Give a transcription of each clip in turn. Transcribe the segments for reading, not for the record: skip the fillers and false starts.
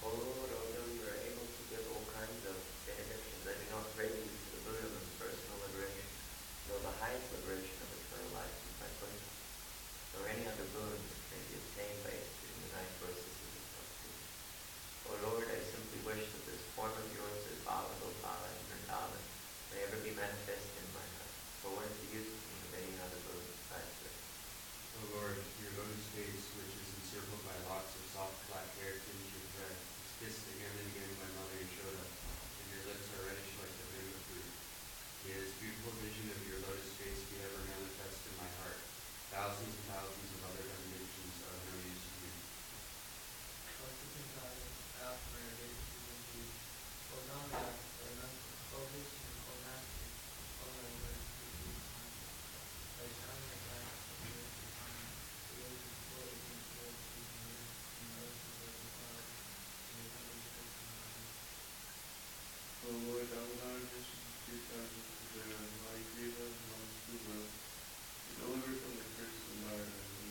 O Lord, although you are able to give all kinds of benedictions, I do not pray you for the boon of personal liberation, nor the highest liberation of eternal life with my pleasure, nor any other boon which may be obtained by executing the nine processes of bhakti. O Lord, I simply wish that this form of yours as Bhagavatam and Janardana may ever be manifest in my heart, for what is the use of me of any other boon besides this? O Lord, your lotus face, which is encircled by locks of soft black hair tinged with red, is kissed again and again by Mother Yashoda, and your lips are reddish like the vanga fruit. May this beautiful vision of your lotus face be ever manifest in my heart. Thousands and thousands of other benedictions are of no use to me. O supreme God, I offer my obeisances unto you. O non-God, O Vishnu, O Master, O my Lord, who is kind. By shining the light of the earth upon me, so that it is full against the earth, and the earth, and the oceans of the clouds, and the thunder strikes my body. O Lord, Damodar, Vishnu, Kirtan, Jaya, Mahideva, Mahasuva, be delivered from the curse of Narada, and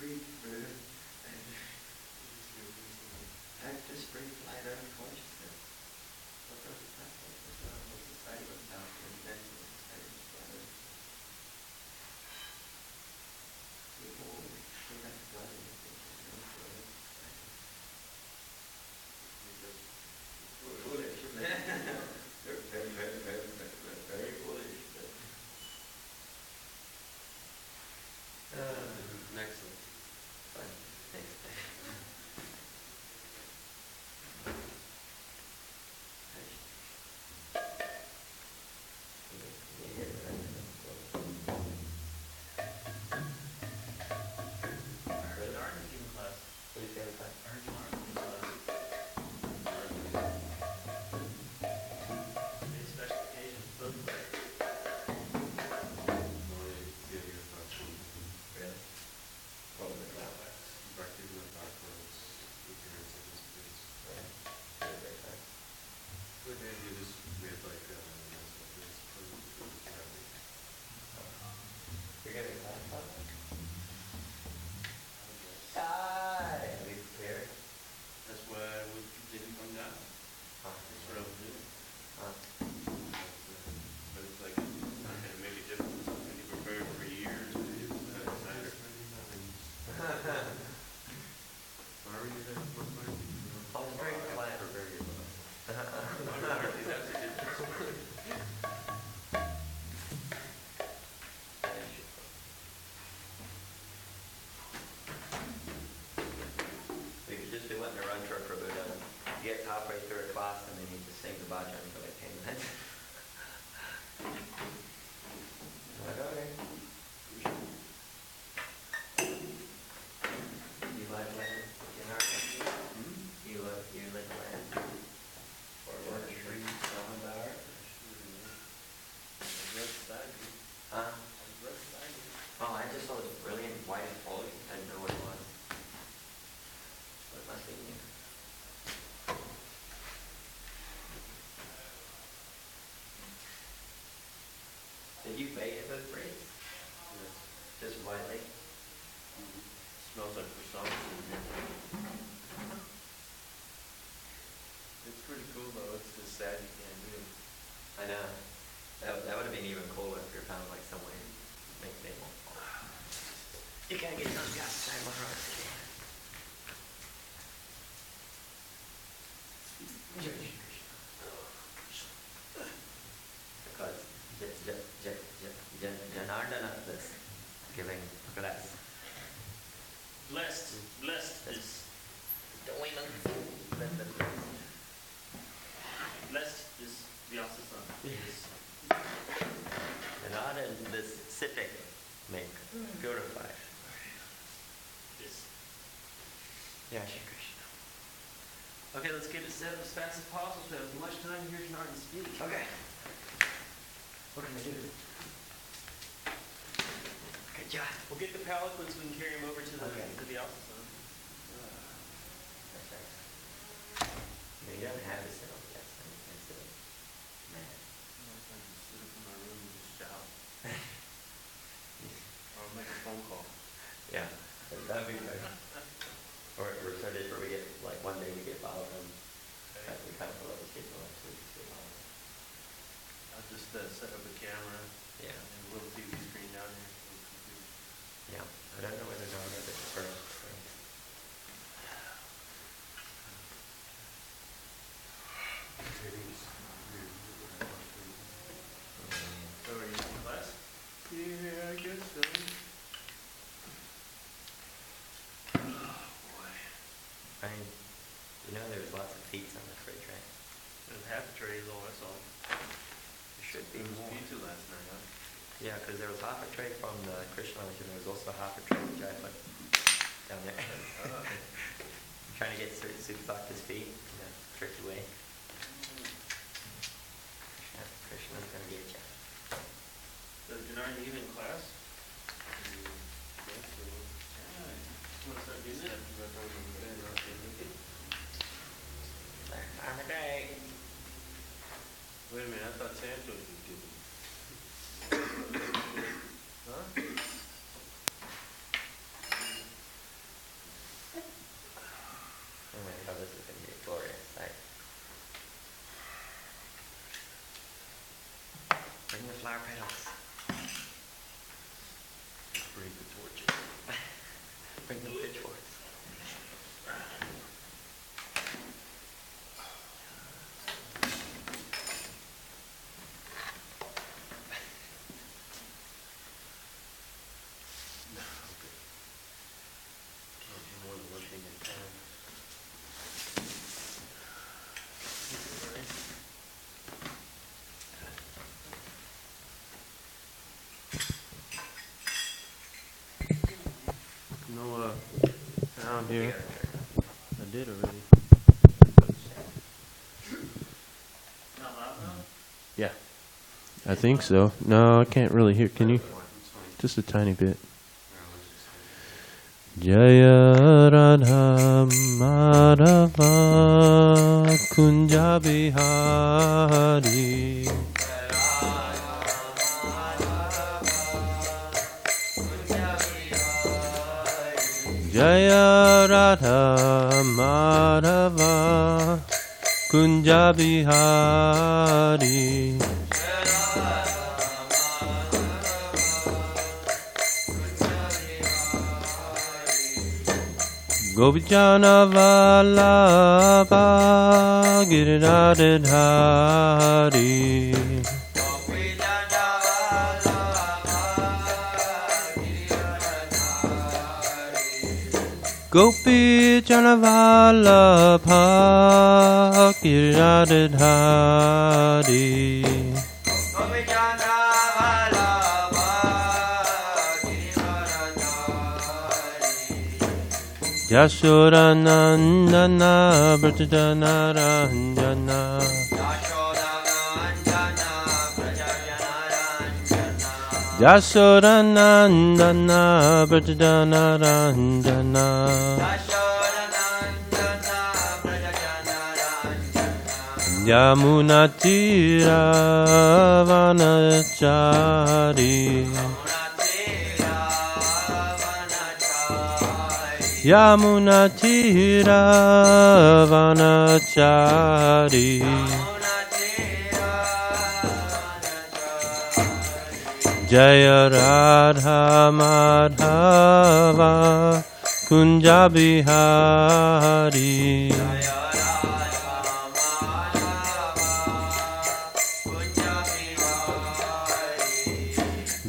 retreat, Buddha. And just bring light out consciousness. What does it happen? What's the silence out in the next silence gather? People say that's bloody. Foolish. They're very foolish. Next one. Fine. Next. Get halfway through a class and then you just sing the bhajan for like 10 minutes. Okay. You like land? You like land? Or work tree, Samandar? Huh? Oh, I just saw this brilliant white foliage. I didn't know what it was. What must be new? Did you bake it with bread? Yes. Just lightly? Smells like croissants in here. It's pretty cool though, it's just sad you can't do it. I know. That would have been even cooler if you found like some way to make it more. You can't get those guys to say what because Janardana is giving bless. Blessed is Vyasa-san. Yes. Janardana and this sitting make purify. Yes. Yeah, Shri Krishna. Okay, let's get it set up as fast as possible so we have as much time to hear Janardana speak. Okay. What can I do? Good job. We'll get the palanquin so we can carry him over to the Okay. Vyasa-san. That's right. You don't have to sit on that, so you can sit on man. Sometimes I just sit up in my room and just shout. Or I'll make a phone call. Yeah, that'd be good. Or so this where we get, like one day we get Bhagavatam. We kind of pull up the schedule next week. I'll just set up a camera Yeah. and a little TV screen down here. Yeah. I don't know whether John does it first. So are you in class? Yeah, I guess so. I mean, you know there's lots of pizza on the fridge, right? And half a tray is all I saw. There should be There was more. pizza last night, huh? Yeah, because there was half a tray from the Krishna lunch and there was also half a tray which I put down there. Trying to get Suki Bhakta's feet in a tricky way. Krishna's going to get you. So Janardana, you in class? Guess so. Yeah. You want to start doing it? Last time of day. Wait a minute, I thought Santos was giving. Huh? fire petals. Bring the torches. Bring the pitchforks. Can't do more than one thing at a time. No sound here. I did already. Not loud enough? Yeah. I think so. No, I can't really hear. Can you? Just a tiny bit. Jaya Radha Madhava Kunja Bihari Jaya Radha Madhava Kunja Bihari Gopijana Vallabha Giridhari Gopijana Vallabha Giridhari Yashodanandana Brajajanarandana Yashodanandana Brajajanarandana Yamunatira Vanachari Yamunatira Vanachari Jaya Radha Madhava Kunja Bihari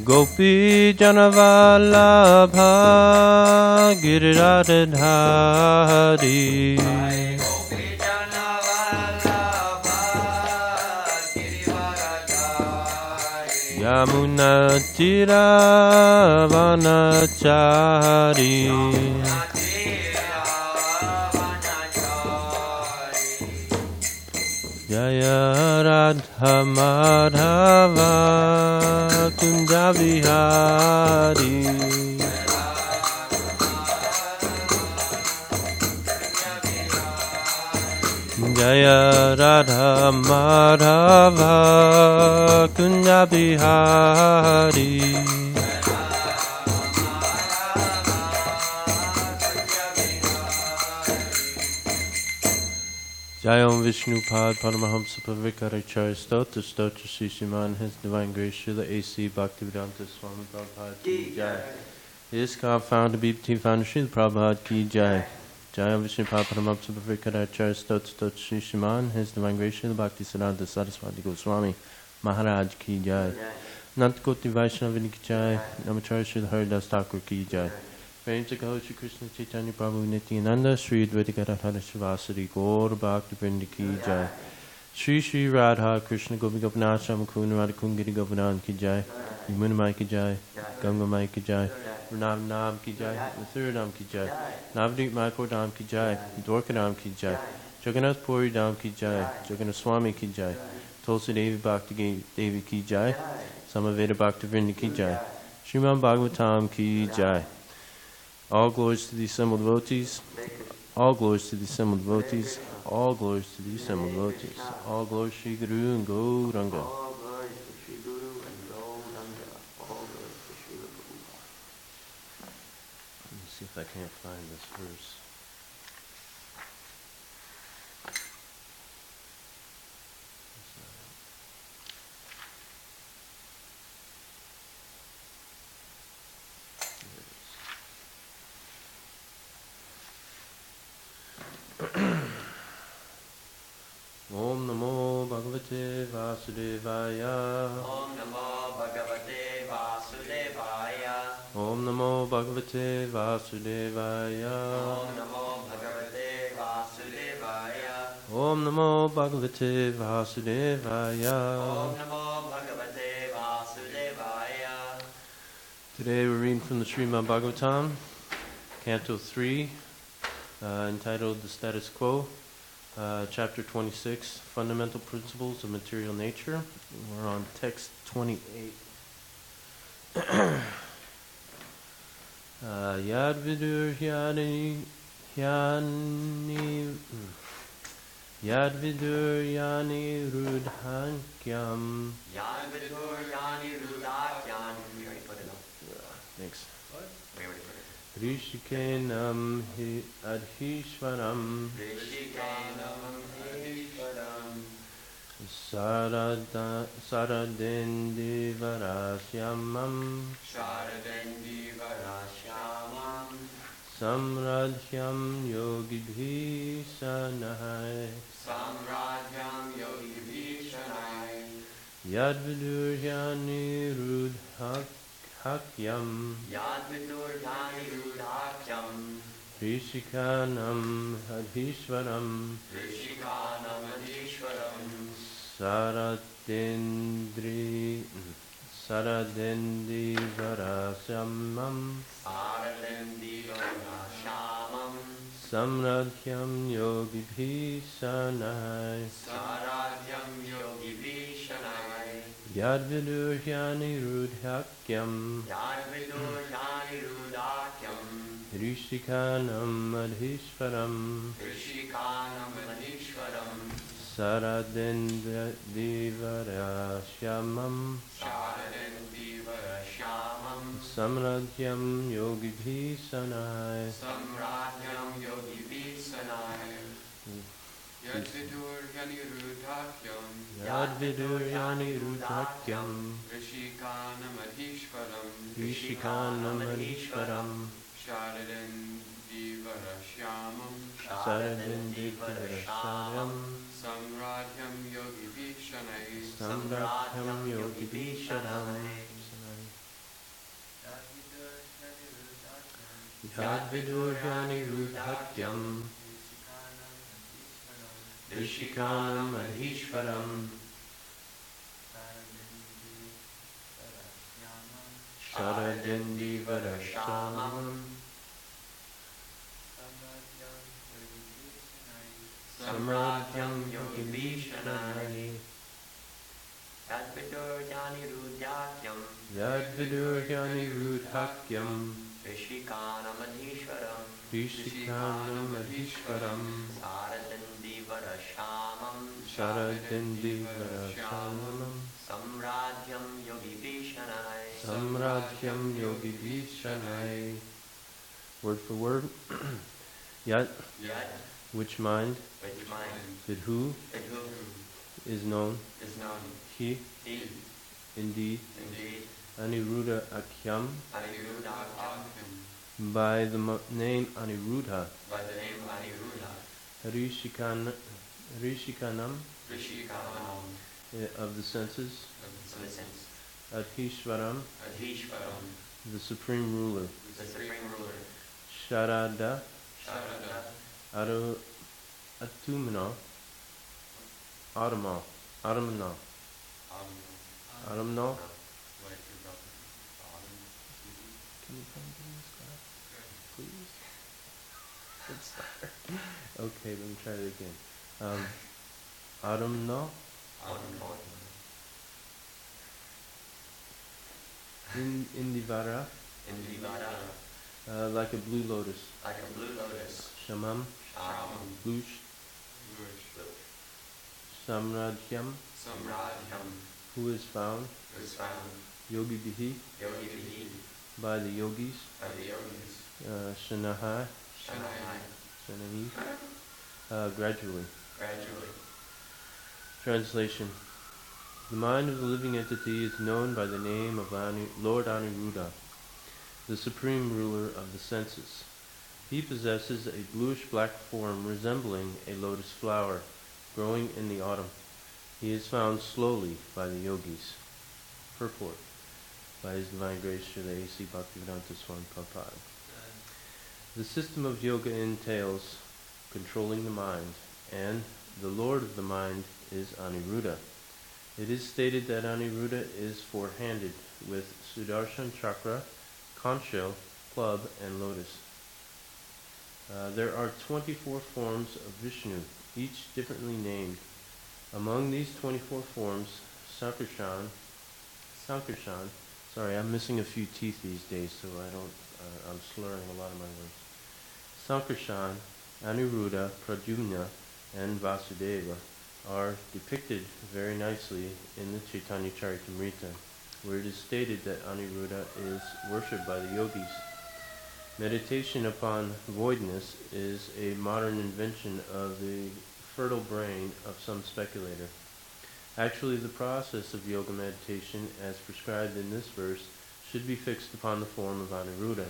Gopi Janavallabha Giridhari Yamunatira Vanachari Jaya Radha Madhava Kunja Bihari Jaya Radha Madhava Kunja Bihari Jayam Vishnupad Paramahamsa Pavikaracharya Stotra Stotra Sri Sriman His Divine Grace Srila A.C. Bhaktivedanta Swami Prabhupada Ki Jai. ISKCON found to be between founder Srila Prabhupada Ki Jai. Jayam Vishnupad Paramahamsa Pavikaracharya Stotra Stotra Sri Sriman His Divine Grace Srila Bhaktisiddhanta Saraswati Goswami Maharaj Ki Jai. Nantakoti Vaishnavini Ki Jai. Namacharya Srila Haridas Thakur Ki Jai. Prem se kaho Shri Krishna Chaitanya Prabhu Nityananda Shri Advaita Gadadhara Shivasari Gaur Bhakti Vrinda Ki Jai Shri Shri Radha Krishna Gopi Gopinath Shamakun Radha Kungiri Gopinan Ki Jai Yamuna Mai Ki Jai Ganga Mai Ki Jai Ranam Nam Ki Jai Mathuranam Ki Jai Navadvip Mayapur Dham Ki Jai Dwarkadam Ki Jai Jagannath Puri Dham Ki Jai Jagannath Swami Ki Jai Tulsi Devi Bhakti Devi Ki Jai Samaveda Bhakti Vrinda Ki Jai Srimad Bhagavatam Ki Jai. All glories to the assembled devotees. All glories to the assembled devotees. All glories to the assembled devotees. All glories to Shri Guru and Gauranga. All glories to Shri Guru and Gauranga. All glories to Shri Prabhu. Let me see if I can't find this verse. Om Namo Bhagavate Vasudevaya. Om Namo Bhagavate Vasudevaya. Om Namo Bhagavate Vasudevaya. Om Namo Bhagavate Vasudevaya. Today we're reading from the Srimadbhagavatam, Canto 3, entitled The Status Quo, Chapter 26, Fundamental Principles of Material Nature. We're on text 28. Yad vidur yani rudhankyam. Yan Vidur Yani Rudakyan. We already put it up. Thanks. What? We already put it. Rishikenam adhishvaram Rishikanam Ishvaram. Saradendivarashyamam Sharadendivarashyamam. Samradhyam yogibhi sanahai Samrajyam Yogi Vishanai. Yadviduryani rudhakyam Yad Vidur Yani Rudakyam. Rishikanam adhishvaram Rishikanam Adishwaram. Saradendivarashyamam Saradendivarashyamam. Samradhyam yogibhi sanahai Saradyam Yogi Vishanai. Yadviduryani rudhakyam Yad Vidur Yani Rudakyam. Rishikanam adhishvaram Rishikanam Adishwaram. Saradendivarashyamam Sharadendivarashyamam. Samradhyam yogibhi sanahai Samradyam Yogi Vishanai. Yadvidur Yani Rudhakyam Yadviduryani rudhakyam Rishikanam Adhishvaram Rishikanam adhishvaram Sharadendivarashyamam Saradendivarashyamam Samradhyam Yogi Vishanai Samradhyam yogibhi sanahai Yadviduryani rudhakyam Rishikanam adhishvaram Saradendivarashyamam Samradhyam yogibhi sanahai Yadvidur Yani Rudakyam. Yadviduryani rudhakyam Rishikanam Adishwaram. Rishikanam adhishvaram Saradendivarashyamam. Saradendivarashyamam Samradyam Yogi Vishanai. Samradhyam yogibhi sanahai. Word for word. Yat, Yad, which mind, which mind, Vidhu, and who is known, is known. He, He, indeed, indeed, Aniruddha Akyam, Aniruddhakyam. by the name Aniruddha, By the name Aniruddha. Rishikanam, Rishikanam. of the senses, Of the sense. Adhishvaram, Adhishwaram. the supreme ruler, The supreme ruler. Sharada, Sharada. Atumna, Adama, Adamna, Adamna. Can you come to this class, please? Good start. Okay, let me try it again. Adamna, Indivara, Indivara. like a blue lotus. Like a blue lotus. Shamam, Shamam. Blush, Samradhyam, Samradhyam. who is found, Who is found. Yogi Bihi, Yogi Vihi. by the yogis, By the yogis. Shanahai, Shanai. Shanahi, gradually. Gradually. Translation. The mind of the living entity is known by the name of Lord Aniruddha, the supreme ruler of the senses. He possesses a bluish-black form resembling a lotus flower growing in the autumn. He is found slowly by the yogis. Purport. by His Divine Grace, Srila A.C. Bhaktivedanta Swami Prabhupada. The system of yoga entails controlling the mind, and the lord of the mind is Aniruddha. It is stated that Aniruddha is four-handed with Sudarshan Chakra, conch shell, club, and lotus. There are 24 forms of Vishnu, each differently named. Among these 24 forms, Sankarshan, sorry, I'm missing a few teeth these days, so I'm slurring a lot of my words. Sankarshan, Aniruddha, Pradyumna, and Vasudeva are depicted very nicely in the Chaitanya Charitamrita, where it is stated that Aniruddha is worshipped by the yogis. Meditation upon voidness is a modern invention of the fertile brain of some speculator. Actually, the process of yoga meditation, as prescribed in this verse, should be fixed upon the form of Aniruddha.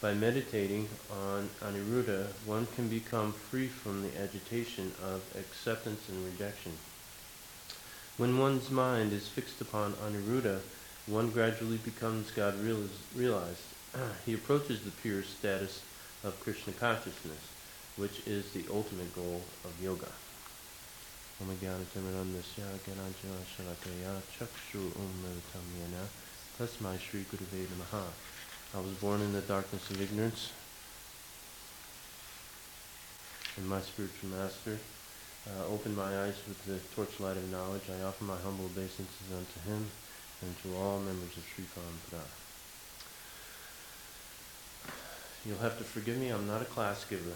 By meditating on Aniruddha, one can become free from the agitation of acceptance and rejection. When one's mind is fixed upon Aniruddha, one gradually becomes God realized. He approaches the pure status of Krishna consciousness, which is the ultimate goal of yoga. Tasmai Shri Gurave Namaha. I was born in the darkness of ignorance, and my spiritual master opened my eyes with the torchlight of knowledge. I offer my humble obeisances unto him and to all members of Sri Parampara. You'll have to forgive me, I'm not a class giver.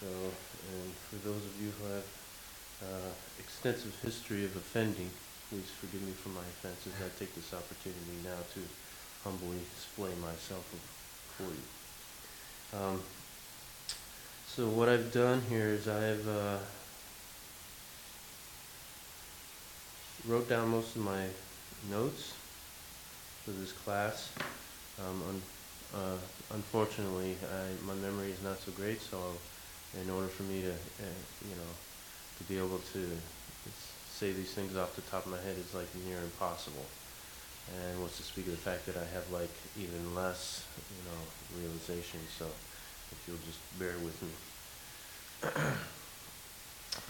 So, and for those of you who have extensive history of offending, please forgive me for my offenses. I take this opportunity now to humbly display myself for you. So what I've done here is I've wrote down most of my notes for this class. Unfortunately, my memory is not so great, so in order for me to, to be able to say these things off the top of my head is like near impossible. And what's to speak of the fact that I have like even less, realization. So if you'll just bear with me.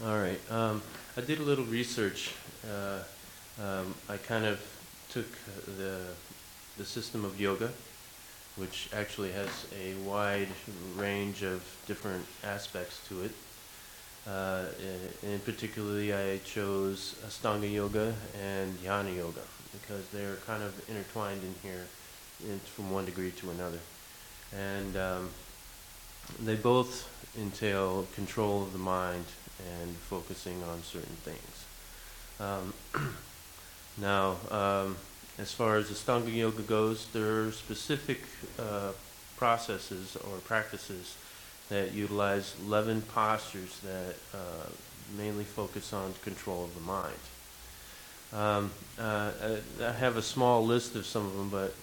All right. I did a little research. I kind of took the system of yoga, which actually has a wide range of different aspects to it. In particularly, I chose Ashtanga Yoga and Jnana Yoga because they're kind of intertwined in here from one degree to another. And they both entail control of the mind and focusing on certain things. Now, as far as Ashtanga Yoga goes, there are specific processes or practices that utilize 11 postures that mainly focus on control of the mind. I have a small list of some of them, but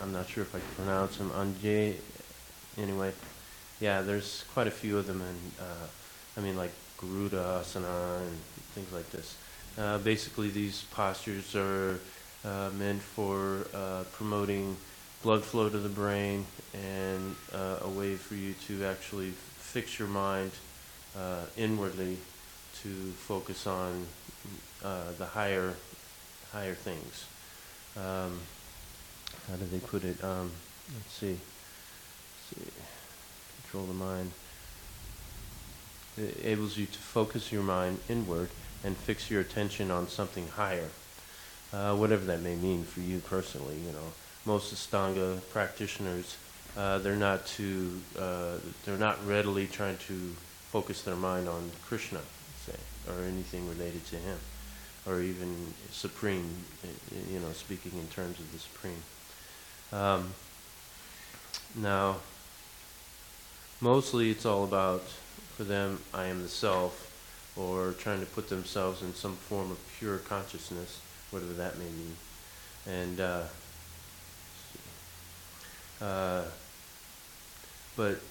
I'm not sure if I can pronounce them. Anyway, yeah, there's quite a few of them, and like Garuda Asana and things like this. Basically, these postures are meant for promoting blood flow to the brain and a way for you to actually fix your mind inwardly to focus on the higher things. How do they put it? Let's see. Control the mind. It enables you to focus your mind inward and fix your attention on something higher. Whatever that may mean for you personally, Most Ashtanga practitioners, they're not readily trying to focus their mind on Krishna, say, or anything related to him, or even Supreme, speaking in terms of the Supreme. Now, mostly it's all about, for them, I am the self, or trying to put themselves in some form of pure consciousness, whatever that may mean. And but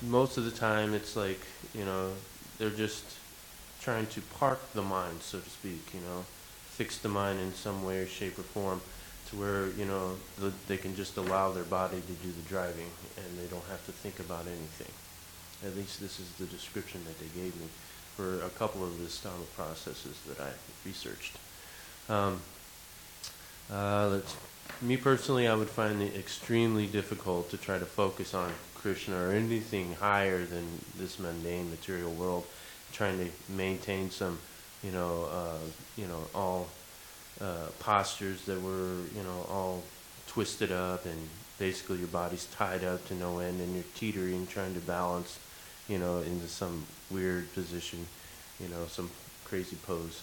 most of the time it's like, they're just trying to park the mind, so to speak, fix the mind in some way, shape, or form, to where they can just allow their body to do the driving, and they don't have to think about anything. At least this is the description that they gave me for a couple of the Stama processes that I researched. Me personally, I would find it extremely difficult to try to focus on Krishna or anything higher than this mundane material world, trying to maintain some, all postures that were, all twisted up, and basically your body's tied up to no end, and you're teetering, trying to balance, into some weird position, some crazy pose.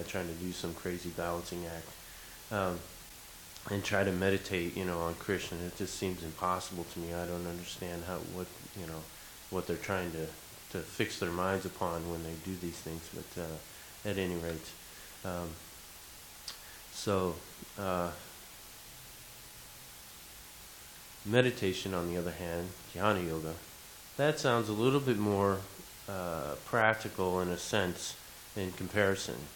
Trying to do some crazy balancing act. And try to meditate, on Krishna. It just seems impossible to me. I don't understand what they're trying to fix their minds upon when they do these things. But at any rate, meditation, on the other hand, jnana yoga, that sounds a little bit more practical in a sense in comparison.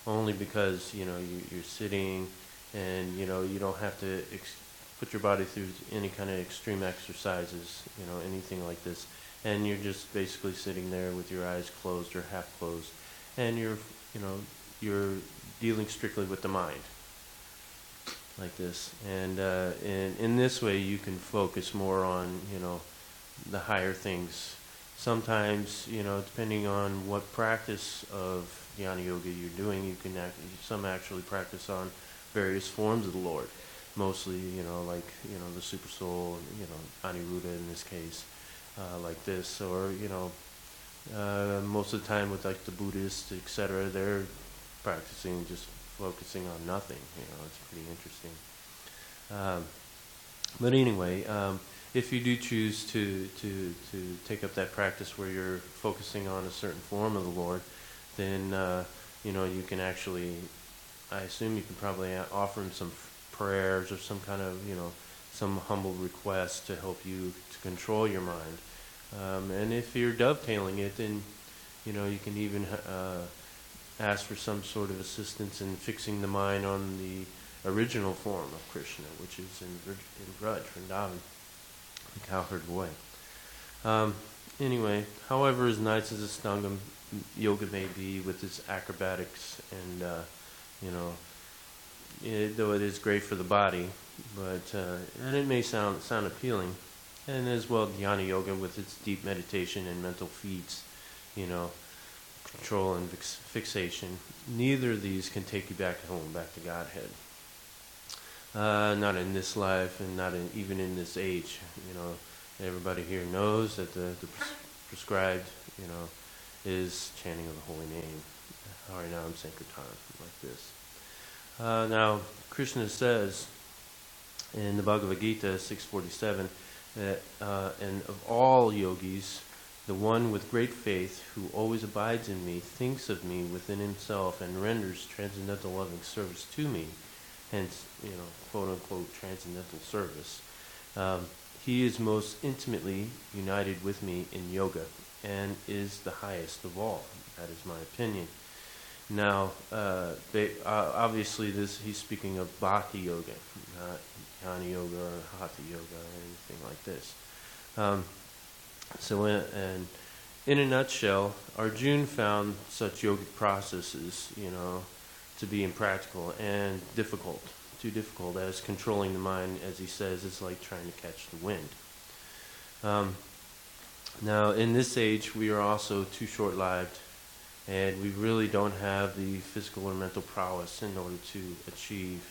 Only because you're sitting, and you don't have to put your body through any kind of extreme exercises, anything like this, and you're just basically sitting there with your eyes closed or half closed, and you're dealing strictly with the mind, like this, and in this way you can focus more on the higher things. Sometimes, depending on what practice of jnana yoga you're doing, you can some actually practice on various forms of the Lord. Mostly, the Super Soul, Aniruddha in this case, like this, or, most of the time with like the Buddhists, etc., they're practicing just focusing on nothing. It's pretty interesting. But anyway, if you do choose to take up that practice where you're focusing on a certain form of the Lord, then you can actually, I assume you can probably offer him some prayers or some kind of some humble request to help you to control your mind. And if you're dovetailing it, then you can even ask for some sort of assistance in fixing the mind on the original form of Krishna, which is in Braj, Vrindavan, the cowherd boy. Anyway, however, as nice as Ashtanga yoga may be with its acrobatics and though it is great for the body, but and it may sound appealing, and as well jnana yoga with its deep meditation and mental feats, control and fixation. Neither of these can take you back home, back to Godhead. Not in this life, and not even in this age. Everybody here knows that the prescribed, is chanting of the holy name, Harinam Sankirtan, like this. Now, Krishna says in the Bhagavad Gita 6:47 that, and of all yogis, the one with great faith who always abides in me, thinks of me within himself, and renders transcendental loving service to me, hence, quote unquote, transcendental service. He is most intimately united with me in yoga and is the highest of all. That is my opinion. Now, obviously, he's speaking of bhakti yoga, not jnana yoga or hatha yoga or anything like this. In a nutshell, Arjuna found such yogic processes, to be impractical and difficult, too difficult, as controlling the mind, as he says, is like trying to catch the wind. Now, in this age, we are also too short-lived, and we really don't have the physical or mental prowess in order to achieve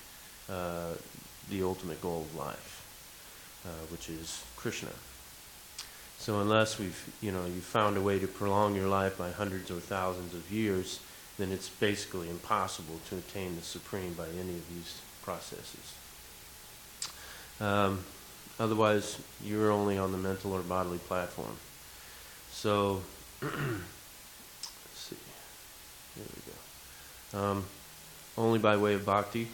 the ultimate goal of life, which is Krishna. So unless you've found a way to prolong your life by hundreds or thousands of years, then it's basically impossible to attain the supreme by any of these processes. Otherwise, you're only on the mental or bodily platform. So, let's see. There we go. Only by way of bhakti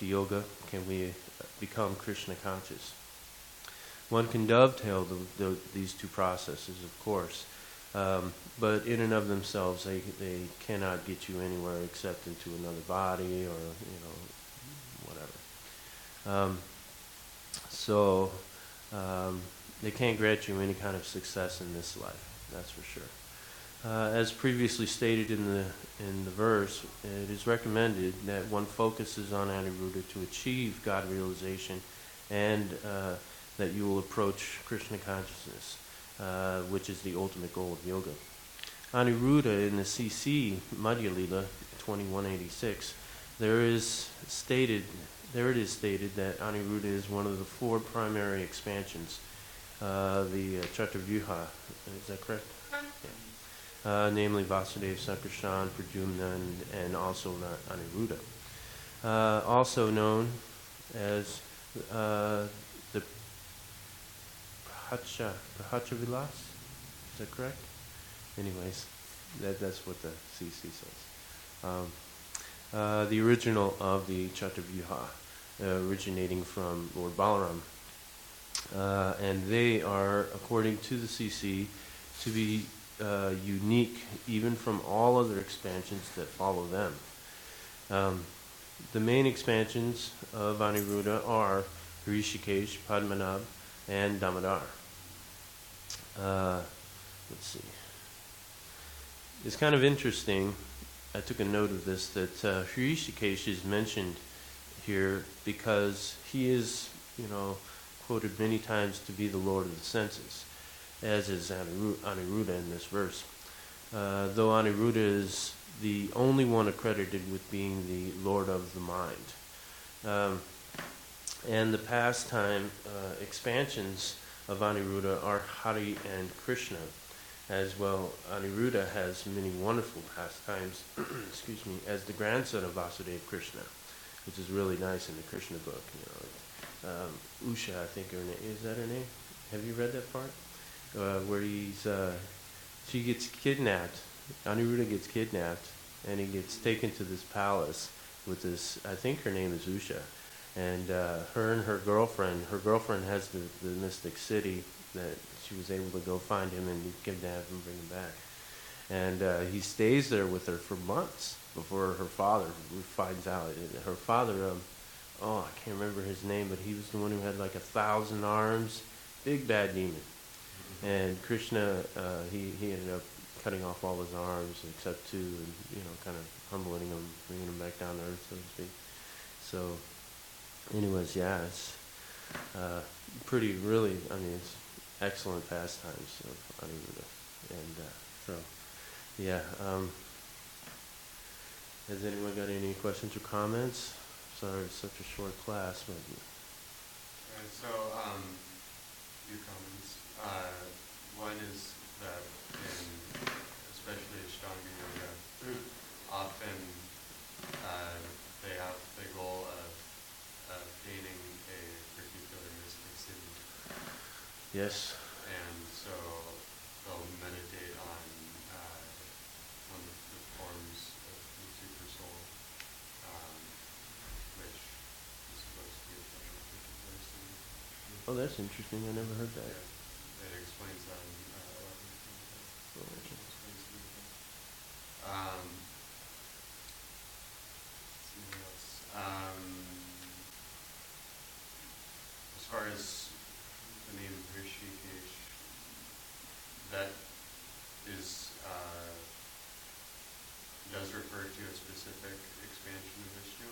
yoga, can we become Krishna conscious. One can dovetail these two processes, of course, But in and of themselves, they cannot get you anywhere except into another body or whatever. They can't grant you any kind of success in this life. That's for sure. As previously stated in the verse, it is recommended that one focuses on Aniruddha to achieve God realization, and that you will approach Krishna consciousness, which is the ultimate goal of yoga. Aniruddha in the CC Madhya Lila 2186, there it is stated that Aniruddha is one of the 4 primary expansions, the Chaturvyuha. Is that correct? Yeah. Namely Vasudeva, Sankarshan, Pradyumna, and also Aniruddha. Also known as the Prahacha Vilas. Is that correct? Anyways, that's what the CC says. The original of the Chaturvyuha, originating from Lord Balaram. And they are, according to the CC, to be unique even from all other expansions that follow them. The main expansions of Aniruddha are Rishikesh, Padmanabh, and Damodar. Let's see. It's kind of interesting, I took a note of this, that Rishikesh is mentioned here because he is, quoted many times to be the Lord of the senses, as is Aniruddha in this verse. Though Aniruddha is the only one accredited with being the Lord of the mind. And the pastime expansions of Aniruddha are Hari and Krishna. As well, Aniruddha has many wonderful pastimes, excuse me, as the grandson of Vasudeva Krishna, which is really nice in the Krishna book. Usha, I think her name, is that her name? Have you read that part? Where she gets kidnapped, Aniruddha gets kidnapped, and he gets taken to this palace with this, I think her name is Usha, and her and her girlfriend has the mystic city that she was able to go find him and kidnap him and bring him back. And he stays there with her for months before her father finds out. Her father, I can't remember his name, but he was the one who had like 1,000 arms, big bad demon. And Krishna, he ended up cutting off all his arms except 2, and kind of humbling him, bringing him back down to earth, so to speak. So, anyways, yeah, it's pretty, really, it's excellent pastimes of Aniruddha. And has anyone got any questions or comments? Sorry, it's such a short class, but... Few comments. One is that especially Ashtanga Yoga, often they have the goal of gaining a particular mystic city. Yes. And so they'll meditate on the forms of the super soul, which is supposed to be a particular city. Oh, that's interesting. I never heard that. Yeah. It explains that in as far as the name Rishikesh, that is does refer to a specific expansion of Vishnu,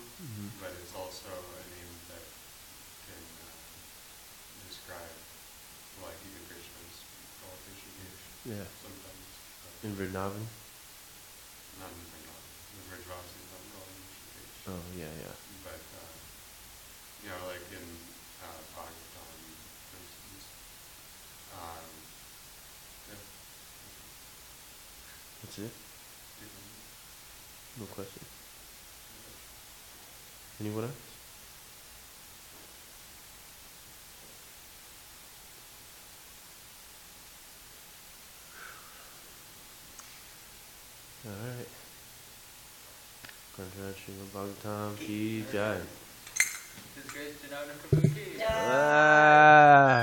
but it's also a name that can describe, like even Krishna's called Rishikesh. Yeah. Sometimes. In Vrindavan? Not in Vrindavan. The Vrajavasi is not called Rishikesh. Oh, yeah. But, like in Bhagavatam, for instance. Yeah. That's it? No question. Anyone else? All right. Srimad Bhagavatam ki jai. His Grace Janardana Prabhu ki. Ah.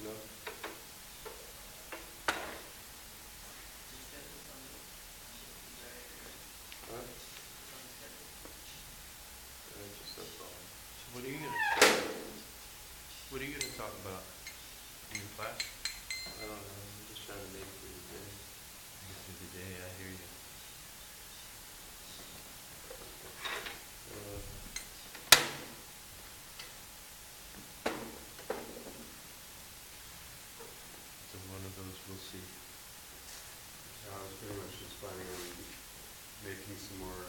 No? Huh? Just that's all. So what are you gonna talk about in your class? I don't know. I'm just trying to make it through the day. Get through the day, I hear you. So one of those we'll see. So I was pretty much just planning on making some more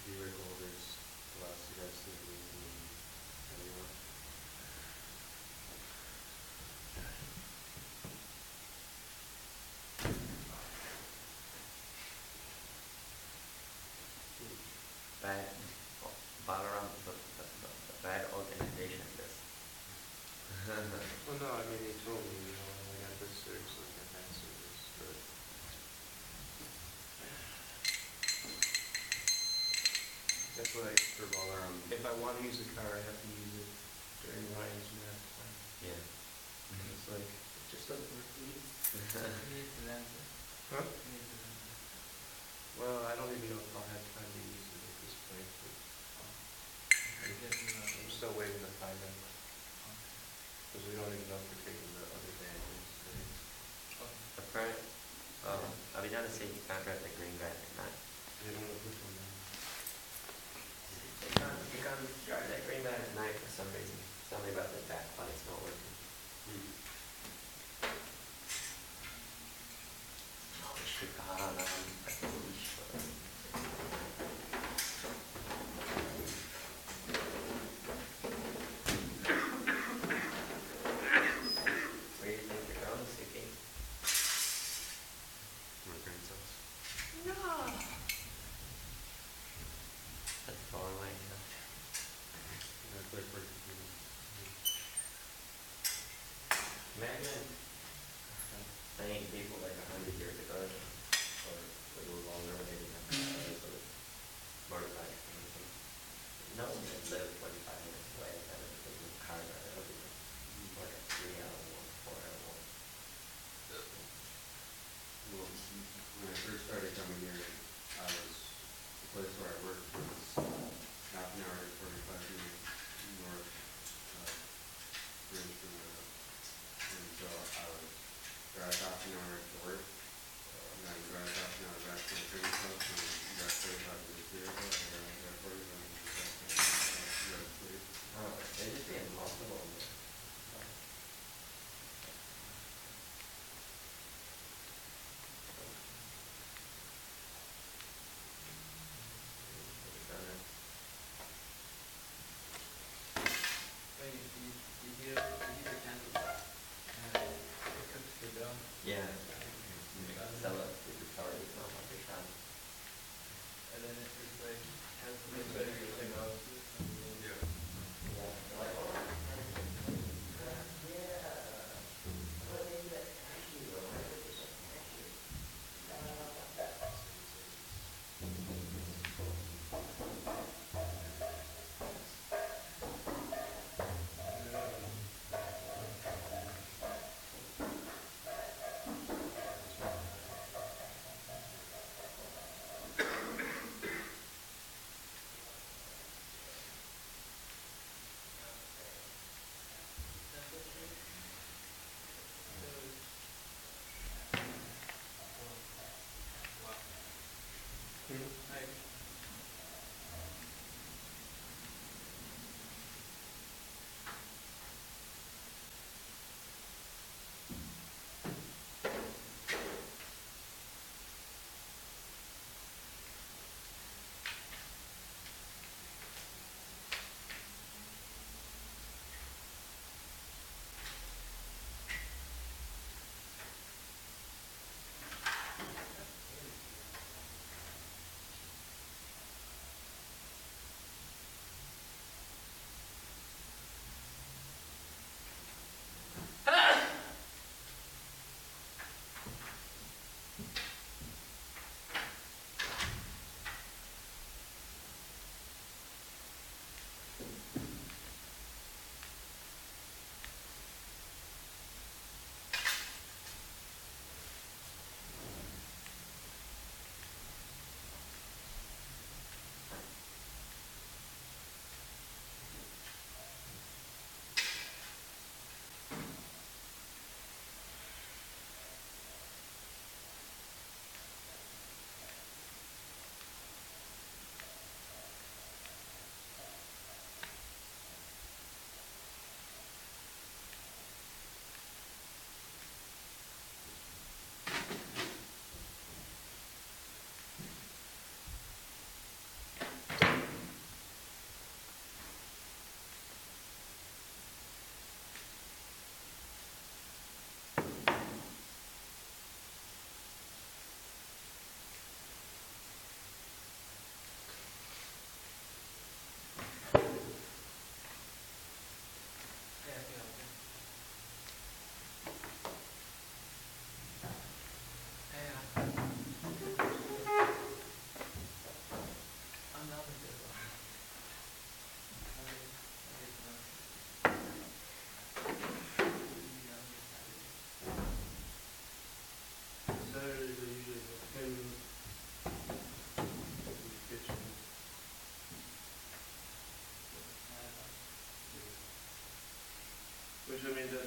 V-rig holders to last you guys through the week and then heading off. Bad, Balaram, the bad organization of this. Well, no, I mean, he told me, you know, I got this service, I got that service, but that's like for Balaram. If I want to use the car, I have to use it during Ryan's math time. Yeah. It's like, it just doesn't work for me. Huh? Well, I don't even know if I'll have time to use it at this point. But I'm still waiting to find out. Because we don't even know if we're taking the other bandits today. The current, I've been on a safety contract at Green Grant at night. They don't know which one now. You can't drive that Green Grant at night for some reason. Something about the back lights not working. Where do you think you're going, Suki? My parents' house. That's far away, you know. That's like working for me. Imagine saying people like 100 years ago, or a little longer when they didn't have sort of motorbikes or anything. No one had lived 25 minutes away and had a big car ride over them. Like a 3-hour walk, 4-hour walk. Well, when I first started coming here, the place where I worked was half an hour to 45 minutes north of Bridge from where I live. And so I would drive half an hour to work, and then drive half an hour back to my parents' house, and then drive 45 minutes here, and then drive 45 minutes back to my parents' house, and drive 3. Oh, it'd just be impossible. Yeah. Sell it to the party, it's not like you're trying. And then it's like, has to be better to take off. Yeah. Which I mean doesn't